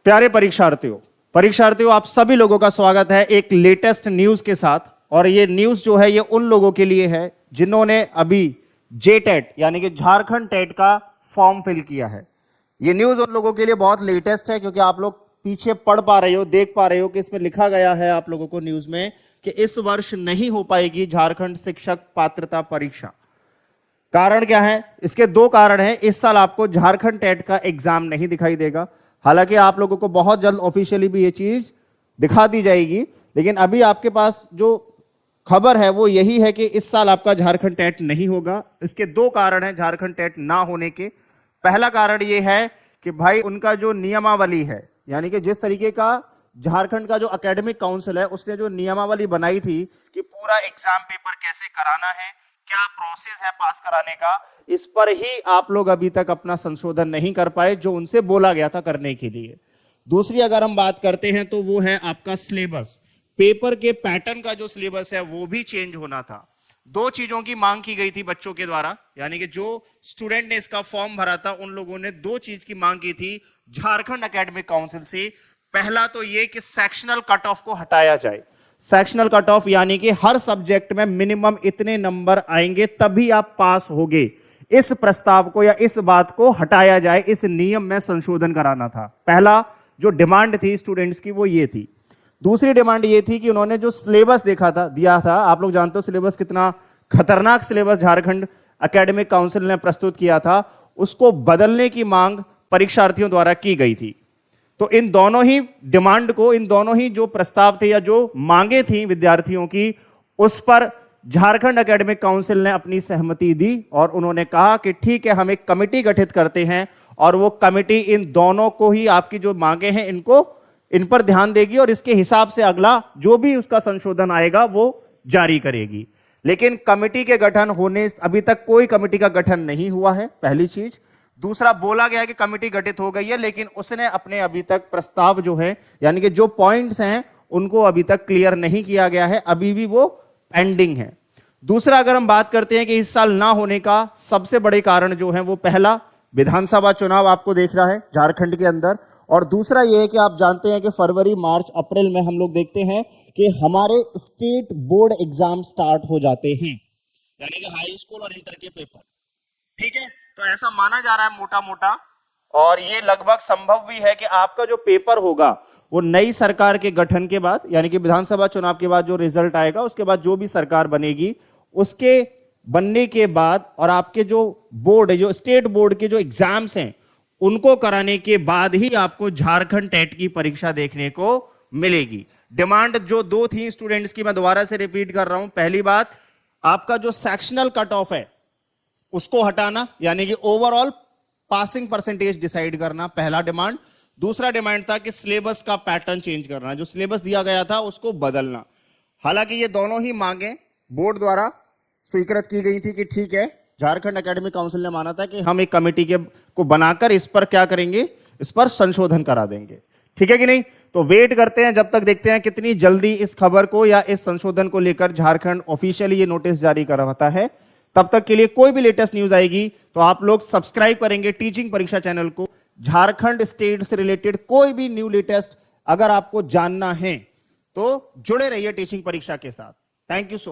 प्यारे परीक्षार्थियों आप सभी लोगों का स्वागत है एक लेटेस्ट न्यूज के साथ। और ये न्यूज जो है ये उन लोगों के लिए है जिन्होंने अभी जेटेट यानी कि झारखंड टेट का फॉर्म फिल किया है। ये न्यूज उन लोगों के लिए बहुत लेटेस्ट है क्योंकि आप लोग पीछे पढ़ पा रहे हो, देख पा रहे हो कि इसमें लिखा गया है आप लोगों को न्यूज में कि इस वर्ष नहीं हो पाएगी झारखंड शिक्षक पात्रता परीक्षा। कारण क्या है? इसके दो कारण हैं। इस साल आपको झारखंड टेट का एग्जाम नहीं दिखाई देगा, हालांकि आप लोगों को बहुत जल्द ऑफिशियली भी ये चीज दिखा दी जाएगी, लेकिन अभी आपके पास जो खबर है वो यही है कि इस साल आपका झारखंड टेट नहीं होगा। इसके दो कारण हैं झारखंड टेट ना होने के। पहला कारण ये है कि भाई उनका जो नियमावली है, यानी कि जिस तरीके का झारखंड का जो एकेडमिक काउंसिल है उसने जो नियमावली बनाई थी कि पूरा एग्जाम पेपर कैसे कराना है, क्या प्रोसेस है पास कराने का, इस पर ही आप लोग अभी तक अपना संशोधन नहीं कर पाए जो उनसे बोला गया था करने के लिए। दूसरी अगर हम बात करते हैं तो वो है आपका सिलेबस। पेपर के पैटर्न का जो सिलेबस है वो भी चेंज होना था। दो चीजों की मांग की गई थी बच्चों के द्वारा, यानी कि जो स्टूडेंट ने इसका फॉर्म भरा था उन लोगों ने दो चीज की मांग की थी झारखंड एकेडमिक काउंसिल से। पहला तो ये कि सेक्शनल कट ऑफ को हटाया जाए। सेक्शनल कट ऑफ यानी कि हर सब्जेक्ट में मिनिमम इतने नंबर आएंगे तभी आप पास होगे। इस प्रस्ताव को या इस बात को हटाया जाए, इस नियम में संशोधन कराना था। पहला जो डिमांड थी स्टूडेंट्स की वो ये थी। दूसरी डिमांड ये थी कि उन्होंने जो सिलेबस दिया था, आप लोग जानते हो सिलेबस कितना खतरनाक सिलेबस झारखंड एकेडमिक काउंसिल ने प्रस्तुत किया था, उसको बदलने की मांग परीक्षार्थियों द्वारा की गई थी। तो इन दोनों ही डिमांड को, इन दोनों ही जो प्रस्ताव थे या जो मांगे थी विद्यार्थियों की, उस पर झारखंड एकेडमिक काउंसिल ने अपनी सहमति दी और उन्होंने कहा कि ठीक है हम एक कमेटी गठित करते हैं और वो कमेटी इन दोनों को ही, आपकी जो मांगे हैं इन पर ध्यान देगी और इसके हिसाब से अगला जो भी उसका संशोधन आएगा वो जारी करेगी। लेकिन कमेटी के गठन होने, अभी तक कोई कमेटी का गठन नहीं हुआ है, पहली चीज। दूसरा, बोला गया कि कमेटी गठित हो गई है लेकिन उसने अपने अभी तक प्रस्ताव जो है यानी कि जो पॉइंट्स हैं उनको अभी तक क्लियर नहीं किया गया है, अभी भी वो पेंडिंग है। दूसरा, अगर हम बात करते हैं कि इस साल ना होने का सबसे बड़े कारण जो है वो पहला विधानसभा चुनाव आपको देख रहा है झारखंड के अंदर, और दूसरा ये है कि आप जानते हैं कि फरवरी मार्च अप्रैल में हम लोग देखते हैं कि हमारे स्टेट बोर्ड एग्जाम स्टार्ट हो जाते हैं, यानी कि हाई स्कूल और इंटर के पेपर। ठीक है, तो ऐसा माना जा रहा है मोटा मोटा, और ये लगभग संभव भी है कि आपका जो पेपर होगा वो नई सरकार के गठन के बाद, यानी कि विधानसभा चुनाव के बाद जो रिजल्ट आएगा उसके बाद जो भी सरकार बनेगी उसके बनने के बाद, और आपके जो बोर्ड है, जो स्टेट बोर्ड के जो एग्जाम्स हैं उनको कराने के बाद ही आपको झारखंड टेट की परीक्षा देखने को मिलेगी। डिमांड जो दो थी स्टूडेंट्स की, मैं दोबारा से रिपीट कर रहा हूं। पहली बात, आपका जो सेक्शनल कट ऑफ है उसको हटाना, यानी कि ओवरऑल पासिंग परसेंटेज डिसाइड करना, पहला डिमांड। दूसरा डिमांड था कि सिलेबस का पैटर्न चेंज करना, जो सिलेबस दिया गया था उसको बदलना। हालांकि ये दोनों ही मांगे बोर्ड द्वारा स्वीकृत की गई थी कि ठीक है, झारखंड एकेडमिक काउंसिल ने माना था कि हम एक कमेटी को बनाकर इस पर क्या करेंगे, इस पर संशोधन करा देंगे। ठीक है कि नहीं? तो वेट करते हैं, जब तक देखते हैं कितनी जल्दी इस खबर को या इस संशोधन को लेकर झारखंड ऑफिशियली ये नोटिस जारी करवाता है। तब तक के लिए कोई भी लेटेस्ट न्यूज आएगी तो आप लोग सब्सक्राइब करेंगे टीचिंग परीक्षा चैनल को। झारखंड स्टेट से रिलेटेड कोई भी न्यू लेटेस्ट अगर आपको जानना है तो जुड़े रहिए टीचिंग परीक्षा के साथ। Thank you so much.